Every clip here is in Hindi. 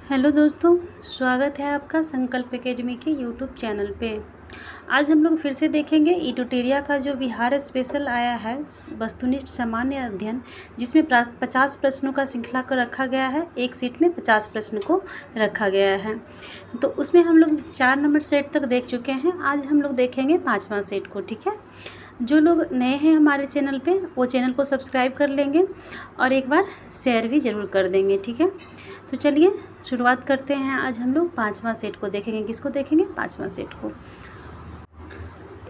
हेलो दोस्तों, स्वागत है आपका संकल्प एकेडमी के यूट्यूब चैनल पे। आज हम लोग फिर से देखेंगे ईटोटेरिया का जो बिहार स्पेशल आया है वस्तुनिष्ठ सामान्य अध्ययन, जिसमें 50 प्रश्नों का श्रृंखला को रखा गया है। एक सीट में 50 प्रश्न को रखा गया है। तो उसमें हम लोग 4 नंबर सेट तक देख चुके हैं। आज हम लोग देखेंगे 5वां सेट को। ठीक है, जो लोग नए हैं हमारे चैनल पे वो चैनल को सब्सक्राइब कर लेंगे और एक बार शेयर भी ज़रूर कर देंगे। ठीक है, तो चलिए शुरुआत करते हैं। आज हम लोग 5वां सेट को देखेंगे। किसको देखेंगे? 5वां सेट को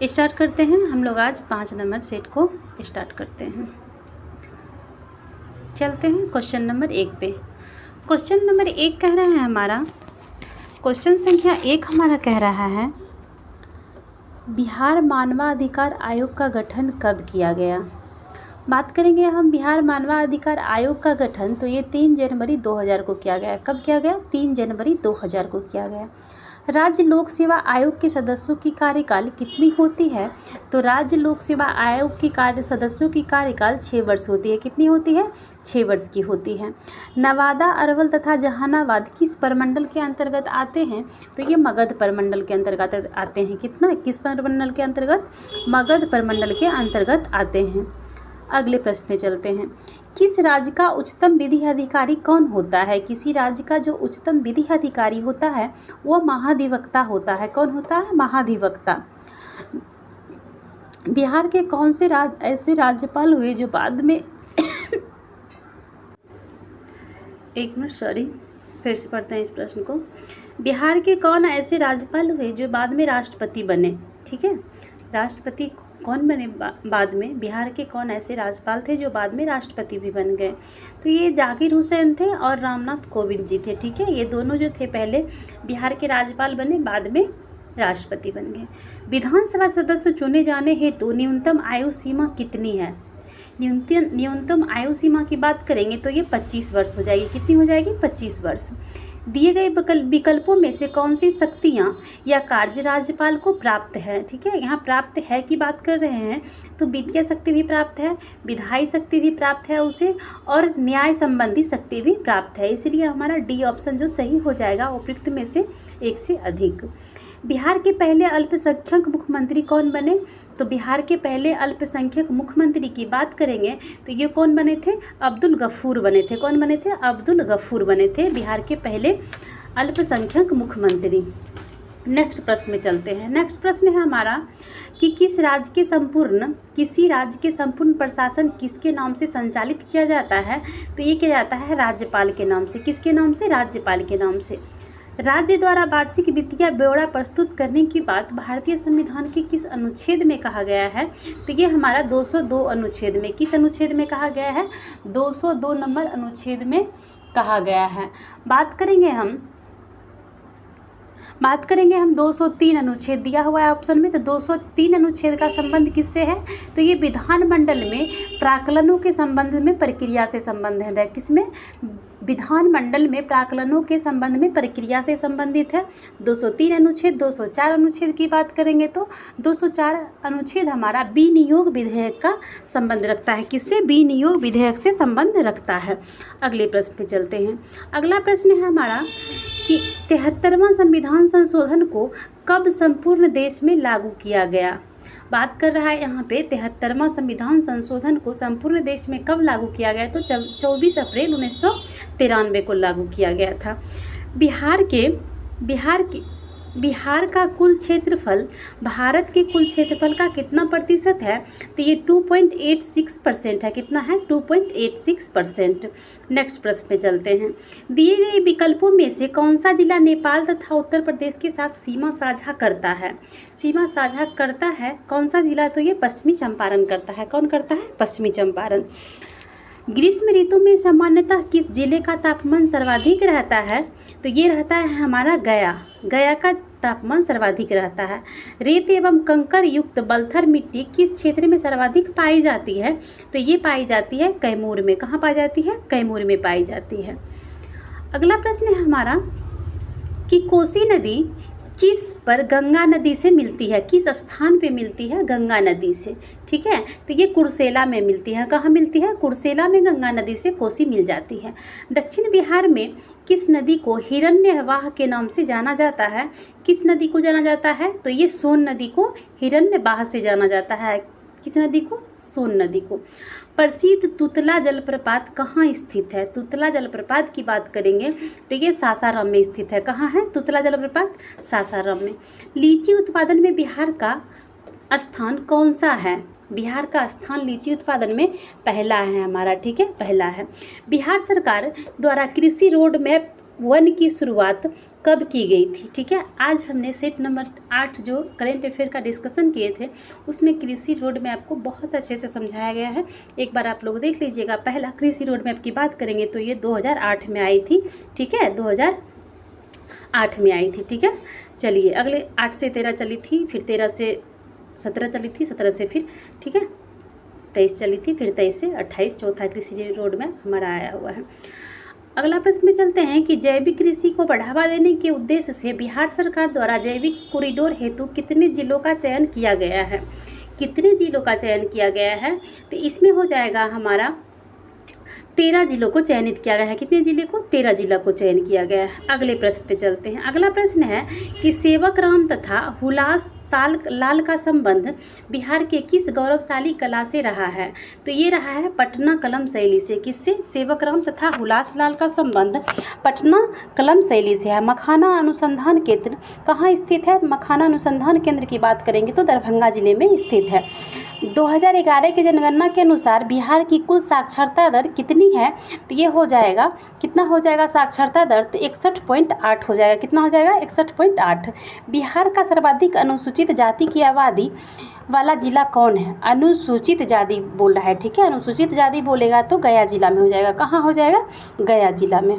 स्टार्ट करते हैं। हम लोग आज 5 नंबर सेट को स्टार्ट करते हैं। चलते हैं क्वेश्चन नंबर 1 पे। क्वेश्चन नंबर 1 कह रहा है हमारा, क्वेश्चन संख्या 1 हमारा कह रहा है, बिहार मानवाधिकार आयोग का गठन कब किया गया? बात करेंगे हम बिहार मानवाधिकार आयोग का गठन, तो ये 3 जनवरी 2000 को किया गया। कब किया गया? 3 जनवरी 2000 को किया गया। राज्य लोक सेवा आयोग के सदस्यों की कार्यकाल कितनी होती है? तो राज्य लोक सेवा आयोग की सदस्यों की कार्यकाल 6 वर्ष होती है। कितनी होती है? 6 वर्ष की होती है। नवादा, अरवल तथा जहानाबाद किस प्रमंडल के अंतर्गत आते हैं? तो ये मगध प्रमंडल के अंतर्गत आते हैं। किस प्रमंडल के अंतर्गत? मगध प्रमंडल के अंतर्गत आते हैं। अगले प्रश्न पे चलते हैं। किस राज्य का उच्चतम विधि अधिकारी कौन होता है? किसी राज्य का जो उच्चतम विधि अधिकारी होता है वो महाधिवक्ता होता है। कौन होता है? महाधिवक्ता। बिहार के कौन से ऐसे राज्यपाल हुए जो बाद में एक मिनट, सॉरी, फिर से पढ़ते हैं इस प्रश्न को। बिहार के कौन ऐसे राज्यपाल हुए जो बाद में राष्ट्रपति बने? ठीक है, राष्ट्रपति कौन बने बाद में? बिहार के कौन ऐसे राज्यपाल थे जो बाद में राष्ट्रपति भी बन गए? तो ये जाकिर हुसैन थे और रामनाथ कोविंद जी थे। ठीक है, ये दोनों जो थे पहले बिहार के राज्यपाल बने, बाद में राष्ट्रपति बन गए। विधानसभा सदस्य चुने जाने हेतु न्यूनतम आयु सीमा कितनी है? न्यूनतम आयु सीमा की बात करेंगे तो ये 25 वर्ष हो जाएगी। कितनी हो जाएगी? 25 वर्ष। दिए गए विकल्पों में से कौन सी शक्तियाँ या कार्य राज्यपाल को प्राप्त है? ठीक है, यहाँ प्राप्त है की बात कर रहे हैं, तो वित्तीय शक्ति भी प्राप्त है, विधायी शक्ति भी प्राप्त है उसे, और न्याय संबंधी शक्ति भी प्राप्त है। इसलिए हमारा डी ऑप्शन जो सही हो जाएगा उपयुक्त में से एक से अधिक। बिहार के पहले अल्पसंख्यक मुख्यमंत्री कौन बने? तो बिहार के पहले अल्पसंख्यक मुख्यमंत्री की बात करेंगे तो ये कौन बने थे? अब्दुल गफूर बने थे। कौन बने थे? अब्दुल गफूर बने थे बिहार के पहले अल्पसंख्यक मुख्यमंत्री। नेक्स्ट प्रश्न में चलते हैं। नेक्स्ट प्रश्न है हमारा कि किसी राज्य के संपूर्ण प्रशासन किसके नाम से संचालित किया जाता है? तो ये किया जाता है राज्यपाल के नाम से। किसके नाम से? राज्यपाल के नाम से। राज्य द्वारा वार्षिक वित्तीय ब्यौरा प्रस्तुत करने की बात भारतीय संविधान के किस अनुच्छेद में कहा गया है? तो ये हमारा 202 अनुच्छेद में। किस अनुच्छेद में कहा गया है? 202 नंबर अनुच्छेद में कहा गया है। बात करेंगे हम 203 अनुच्छेद दिया हुआ है ऑप्शन में, तो 203 अनुच्छेद का संबंध किससे है? तो ये विधानमंडल में प्राक्कलनों के संबंध में प्रक्रिया से संबंधित है। किसमें? विधानमंडल में प्राक्कलनों के संबंध में प्रक्रिया से संबंधित है। 203 अनुच्छेद। 204 अनुच्छेद की बात करेंगे तो 204 अनुच्छेद हमारा विनियोग विधेयक का संबंध रखता है। किससे? विनियोग विधेयक से संबंध रखता है। अगले प्रश्न पे चलते हैं। अगला प्रश्न है हमारा कि 73वां संविधान संशोधन को कब संपूर्ण देश में लागू किया गया? बात कर रहा है यहाँ पे 73वां संविधान संशोधन को संपूर्ण देश में कब लागू किया गया? तो 24 अप्रैल 1993 को लागू किया गया था। बिहार का कुल क्षेत्रफल भारत के कुल क्षेत्रफल का कितना प्रतिशत है? तो ये 2.86% है। कितना है? 2.86%। नेक्स्ट प्रश्न पे चलते हैं। दिए गए विकल्पों में से कौन सा जिला नेपाल तथा उत्तर प्रदेश के साथ सीमा साझा करता है? सीमा साझा करता है कौन सा जिला? तो ये पश्चिमी चंपारण करता है। कौन करता है? पश्चिमी चंपारण। ग्रीष्म ऋतु में सामान्यतः किस जिले का तापमान सर्वाधिक रहता है? तो ये रहता है हमारा गया का तापमान सर्वाधिक रहता है। रेत एवं कंकर युक्त बलथर मिट्टी किस क्षेत्र में सर्वाधिक पाई जाती है? तो ये पाई जाती है कैमूर में। कहाँ पाई जाती है? कैमूर में पाई जाती है। अगला प्रश्न है हमारा कि कोसी नदी किस पर गंगा नदी से मिलती है, किस स्थान पे मिलती है गंगा नदी से, ठीक है। तो ये कुर्सेला में मिलती है। कहाँ मिलती है? कुर्सेला में गंगा नदी से कोसी मिल जाती है। दक्षिण बिहार में किस नदी को हिरण्यवाह के नाम से जाना जाता है? किस नदी को जाना जाता है? तो ये सोन नदी को हिरण्यवाह से जाना जाता है। किस नदी को? सोन नदी को। प्रसिद्ध तुतला जलप्रपात कहाँ स्थित है? तुतला जलप्रपात की बात करेंगे तो ये सासाराम में स्थित है। कहाँ है तुतला जलप्रपात? सासाराम में। लीची उत्पादन में बिहार का स्थान कौन सा है? बिहार का स्थान लीची उत्पादन में पहला है हमारा, ठीक है, पहला है। बिहार सरकार द्वारा कृषि रोड मैप 1 की शुरुआत कब की गई थी? ठीक है, आज हमने सेट नंबर 8 जो करेंट अफेयर का डिस्कशन किए थे उसमें कृषि रोड मैप को बहुत अच्छे से समझाया गया है। एक बार आप लोग देख लीजिएगा। पहला कृषि रोड मैप की बात करेंगे तो ये 2008 में आई थी, ठीक है, 2008 में आई थी, ठीक है। चलिए अगले 8 से 13 चली थी, फिर 13 से 17 चली थी, 17 से फिर, ठीक है, 23 चली थी, फिर 23 से 28 चौथा कृषि रोड मैप हमारा आया हुआ है। अगला प्रश्न में चलते हैं कि जैविक कृषि को बढ़ावा देने के उद्देश्य से बिहार सरकार द्वारा जैविक कॉरिडोर हेतु कितने जिलों का चयन किया गया है? कितने जिलों का चयन किया गया है? तो इसमें हो जाएगा हमारा 13 जिलों को चयनित किया गया है। कितने जिले को? 13 जिला को चयन किया गया है। अगले प्रश्न पे चलते हैं। अगला प्रश्न है कि सेवकराम तथा हुलास लाल का संबंध बिहार के किस गौरवशाली कला से रहा है? तो ये रहा है पटना कलम शैली से। किससे? सेवकराम तथा हुलास लाल का संबंध पटना कलम शैली से है। मखाना अनुसंधान केंद्र कहाँ स्थित है? मखाना अनुसंधान केंद्र की बात करेंगे तो दरभंगा जिले में स्थित है। 2011 की जनगणना के अनुसार बिहार की कुल साक्षरता दर कितनी है? तो ये हो जाएगा, कितना हो जाएगा साक्षरता दर? तो 61.8 हो जाएगा। कितना हो जाएगा? 61.8। बिहार का सर्वाधिक अनुसूचित जाति की आबादी वाला जिला कौन है? अनुसूचित जाति बोल रहा है, ठीक है। अनुसूचित जाति बोलेगा तो गया जिला में हो जाएगा। कहाँ हो जाएगा? गया जिला में।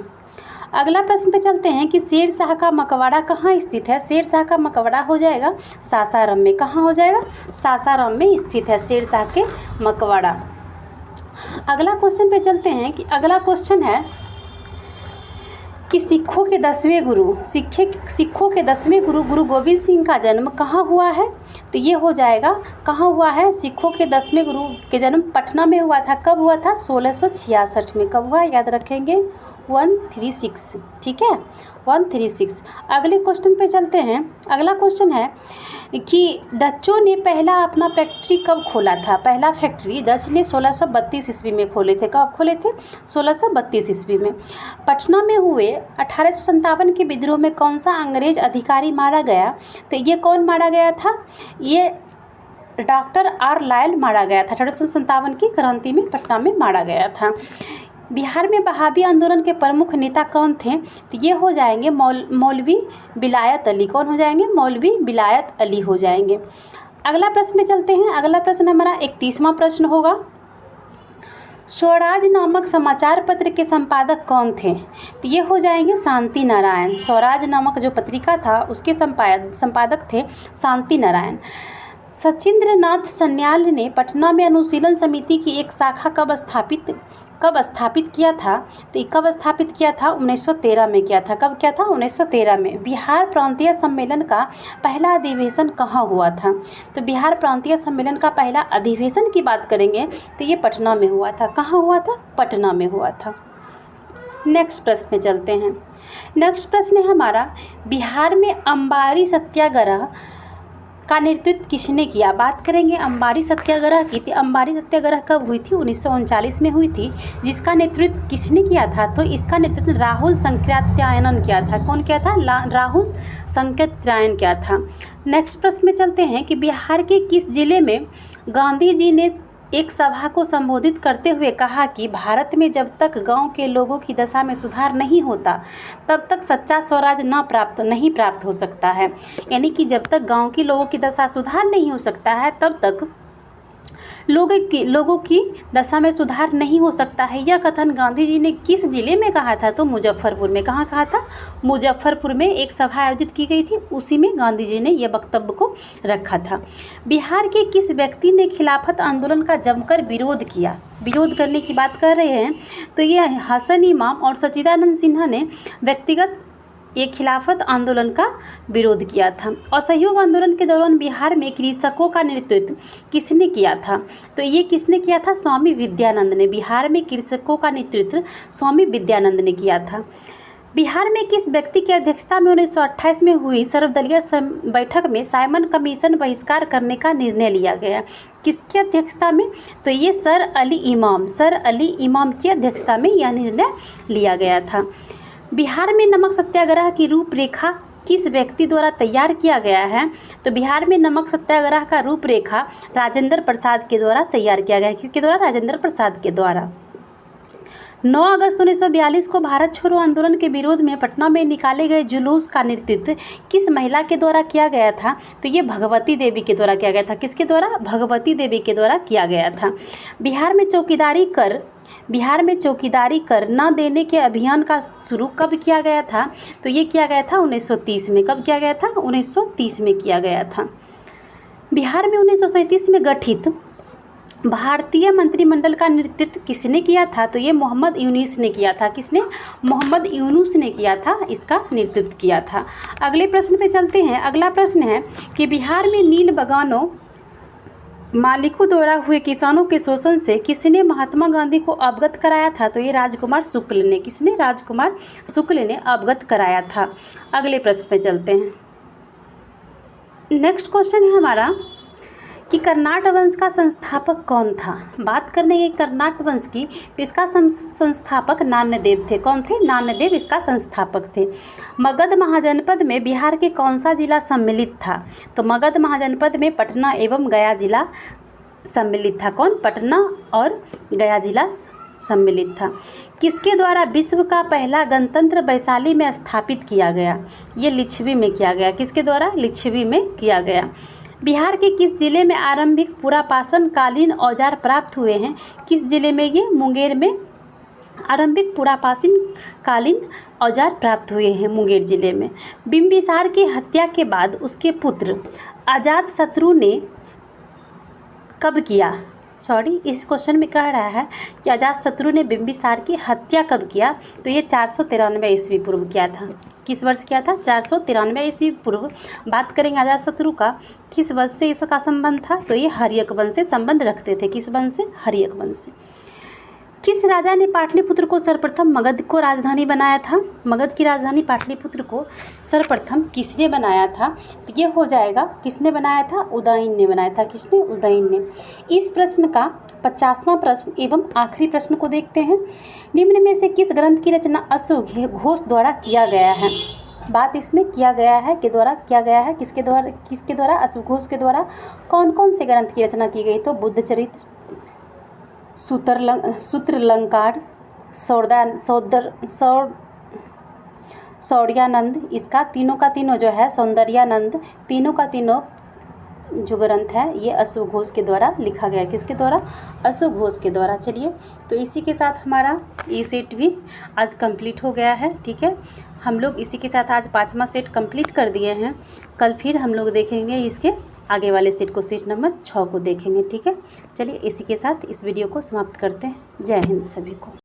अगला प्रश्न पे चलते हैं कि शेरशाह का मकबरा कहाँ स्थित है? शेरशाह का मकबरा हो जाएगा सासाराम में। कहाँ हो जाएगा? सासाराम में स्थित है शेरशाह के मकबरा। अगला क्वेश्चन पे चलते हैं कि अगला क्वेश्चन है कि सिखों के 10वें गुरु गुरु गोविंद सिंह का जन्म कहाँ हुआ है? तो ये हो जाएगा, कहाँ हुआ है? सिखों के 10वें गुरु के जन्म पटना में हुआ था। कब हुआ था? 1666 में। कब हुआ? याद रखेंगे 136, ठीक है, 136। अगले क्वेश्चन पे चलते हैं। अगला क्वेश्चन है कि डचों ने पहला अपना फैक्ट्री कब खोला था? पहला फैक्ट्री डच ने 1632 ईस्वी में खोले थे। कब खोले थे? 1632 ईस्वी में। पटना में हुए 1857 के विद्रोह में कौन सा अंग्रेज अधिकारी मारा गया? तो ये कौन मारा गया था? ये डॉक्टर आर लायल मारा गया था। 1857 की क्रांति में पटना में मारा गया था। बिहार में वहाबी आंदोलन के प्रमुख नेता कौन थे? तो ये हो जाएंगे मौलवी विलायत अली। कौन हो जाएंगे? मौलवी विलायत अली हो जाएंगे। अगला प्रश्न में चलते हैं। अगला प्रश्न हमारा 31वां प्रश्न होगा। स्वराज नामक समाचार पत्र के संपादक कौन थे? तो ये हो जाएंगे शांति नारायण। स्वराज नामक जो पत्रिका था उसके संपादक थे शांति नारायण। सचिंद्र नाथ सन्याल ने पटना में अनुशीलन समिति की एक शाखा कब स्थापित किया था? तो कब स्थापित किया था? 1913 में किया था। कब किया था? 1913 में। बिहार प्रांतीय सम्मेलन का पहला अधिवेशन कहाँ हुआ था? तो बिहार प्रांतीय सम्मेलन का पहला अधिवेशन की बात करेंगे तो ये पटना में हुआ था। कहाँ हुआ था? पटना में हुआ था। नेक्स्ट प्रश्न में चलते हैं। नेक्स्ट प्रश्न है हमारा, बिहार में अंबारी सत्याग्रह का नेतृत्व किसने किया? बात करेंगे अंबारी सत्याग्रह की। तो अंबारी सत्याग्रह कब हुई थी? 1939 में हुई थी। जिसका नेतृत्व किसने किया था? तो इसका नेतृत्व राहुल संकृत्यायन किया था। कौन किया था? राहुल संकृत्यायन किया था। नेक्स्ट प्रश्न में चलते हैं कि बिहार के किस जिले में गांधी जी ने एक सभा को संबोधित करते हुए कहा कि भारत में जब तक गांव के लोगों की दशा में सुधार नहीं होता तब तक सच्चा स्वराज नहीं प्राप्त हो सकता है। यानी कि जब तक गांव के लोगों की दशा सुधार नहीं हो सकता है तब तक लोगों की दशा में सुधार नहीं हो सकता है। यह कथन गांधी जी ने किस जिले में कहा था? तो मुजफ्फरपुर में। कहाँ कहा था? मुजफ्फरपुर में एक सभा आयोजित की गई थी, उसी में गांधी जी ने यह वक्तव्य को रखा था। बिहार के किस व्यक्ति ने खिलाफत आंदोलन का जमकर विरोध किया? विरोध करने की बात कर रहे हैं तो ये हसन इमाम और सच्चिदानंद सिन्हा ने व्यक्तिगत ये खिलाफत आंदोलन का विरोध किया था। असहयोग आंदोलन के दौरान बिहार में कृषकों का नेतृत्व किसने किया था? तो ये किसने किया था? स्वामी विद्यानंद ने। बिहार में कृषकों का नेतृत्व स्वामी विद्यानंद ने किया था। बिहार में किस व्यक्ति की अध्यक्षता में 1928 में हुई सर्वदलीय बैठक में साइमन कमीशन बहिष्कार करने का निर्णय लिया गया? किसकी अध्यक्षता में? तो ये सर अली इमाम की अध्यक्षता में यह निर्णय लिया गया था। बिहार में नमक सत्याग्रह की रूपरेखा किस व्यक्ति द्वारा तैयार किया गया है? तो बिहार में नमक सत्याग्रह का रूपरेखा राजेंद्र प्रसाद के द्वारा तैयार किया गया है। किसके द्वारा? राजेंद्र प्रसाद के द्वारा। 9 अगस्त 1942 को भारत छोड़ो आंदोलन के विरोध में पटना में निकाले गए जुलूस का नेतृत्व किस महिला के द्वारा किया गया था? तो ये भगवती देवी के द्वारा किया गया था। किसके द्वारा? भगवती देवी के द्वारा किया गया था। बिहार में चौकीदारी कर न देने के अभियान का शुरू कब किया गया था? तो ये किया गया था 1930 में। कब किया गया था? 1930 में किया गया था। बिहार में 1937 में गठित भारतीय मंत्रिमंडल का नेतृत्व किसने किया था? तो ये मोहम्मद यूनुस ने किया था। किसने? मोहम्मद यूनुस ने किया था, इसका नेतृत्व किया था। अगले प्रश्न पे चलते हैं। अगला प्रश्न है कि बिहार में नील बगानों मालिकों द्वारा हुए किसानों के शोषण से किसने महात्मा गांधी को अवगत कराया था? तो ये राजकुमार शुक्ल ने। किसने? राजकुमार शुक्ल ने अवगत कराया था। अगले प्रश्न पे चलते हैं। नेक्स्ट क्वेश्चन है हमारा कि कर्नाट वंश का संस्थापक कौन था? बात करने के कर्नाट वंश की, तो इसका संस्थापक नान्यदेव थे। कौन थे? नान्यदेव इसका संस्थापक थे। मगध महाजनपद में बिहार के कौन सा जिला सम्मिलित था? तो मगध महाजनपद में पटना एवं गया जिला सम्मिलित था। कौन? पटना और गया जिला सम्मिलित था। किसके द्वारा विश्व का पहला गणतंत्र वैशाली में स्थापित किया गया? ये लिच्छवी में किया गया। किसके द्वारा? लिच्छवी में किया गया। बिहार के किस जिले में आरंभिक पुरापाषाण कालीन औजार प्राप्त हुए हैं? किस जिले में? ये मुंगेर में आरंभिक पुरापाषाण कालीन औजार प्राप्त हुए हैं, मुंगेर जिले में। बिंबिसार की हत्या के बाद उसके पुत्र अजातशत्रु ने कब किया? इस क्वेश्चन में कह रहा है कि अजातशत्रु ने बिंबिसार की हत्या कब किया? तो ये 493 ईस्वी पूर्व किया था। किस वर्ष किया था? 493 ईस्वी पूर्व। बात करेंगे अजातशत्रु का, किस वंश से इसका संबंध था? तो ये हर्यक वंश से संबंध रखते थे। किस वंश से? हर्यक वंश से। किस राजा ने पाटलिपुत्र को सर्वप्रथम मगध को राजधानी बनाया था? मगध की राजधानी पाटलिपुत्र को सर्वप्रथम किसने बनाया था? तो ये हो जाएगा, किसने बनाया था? उदयन ने बनाया था। किसने? उदयन ने। इस प्रश्न का 50वां प्रश्न एवं आखिरी प्रश्न को देखते हैं। निम्न में से किस ग्रंथ की रचना अशोक घोष द्वारा किया गया है? बात इसमें किया गया है कि द्वारा किया गया है, किसके द्वारा? अशोक घोष के द्वारा। कौन कौन से ग्रंथ की रचना की गई? तो बुद्ध चरित्र, सूत्रलंकार, शौर्यानंद, इसका तीनों का तीनों जो है सौंदर्यानंद, तीनों का तीनों जो ग्रंथ है ये अशोक घोष के द्वारा लिखा गया। किसके द्वारा? अशोक घोष के द्वारा। चलिए, तो इसी के साथ हमारा ये सेट भी आज कंप्लीट हो गया है। ठीक है, हम लोग इसी के साथ आज 5वां सेट कंप्लीट कर दिए हैं। कल फिर हम लोग देखेंगे इसके आगे वाले सेट को, सेट नंबर 6 को देखेंगे। ठीक है, चलिए इसी के साथ इस वीडियो को समाप्त करते हैं। जय हिंद सभी को।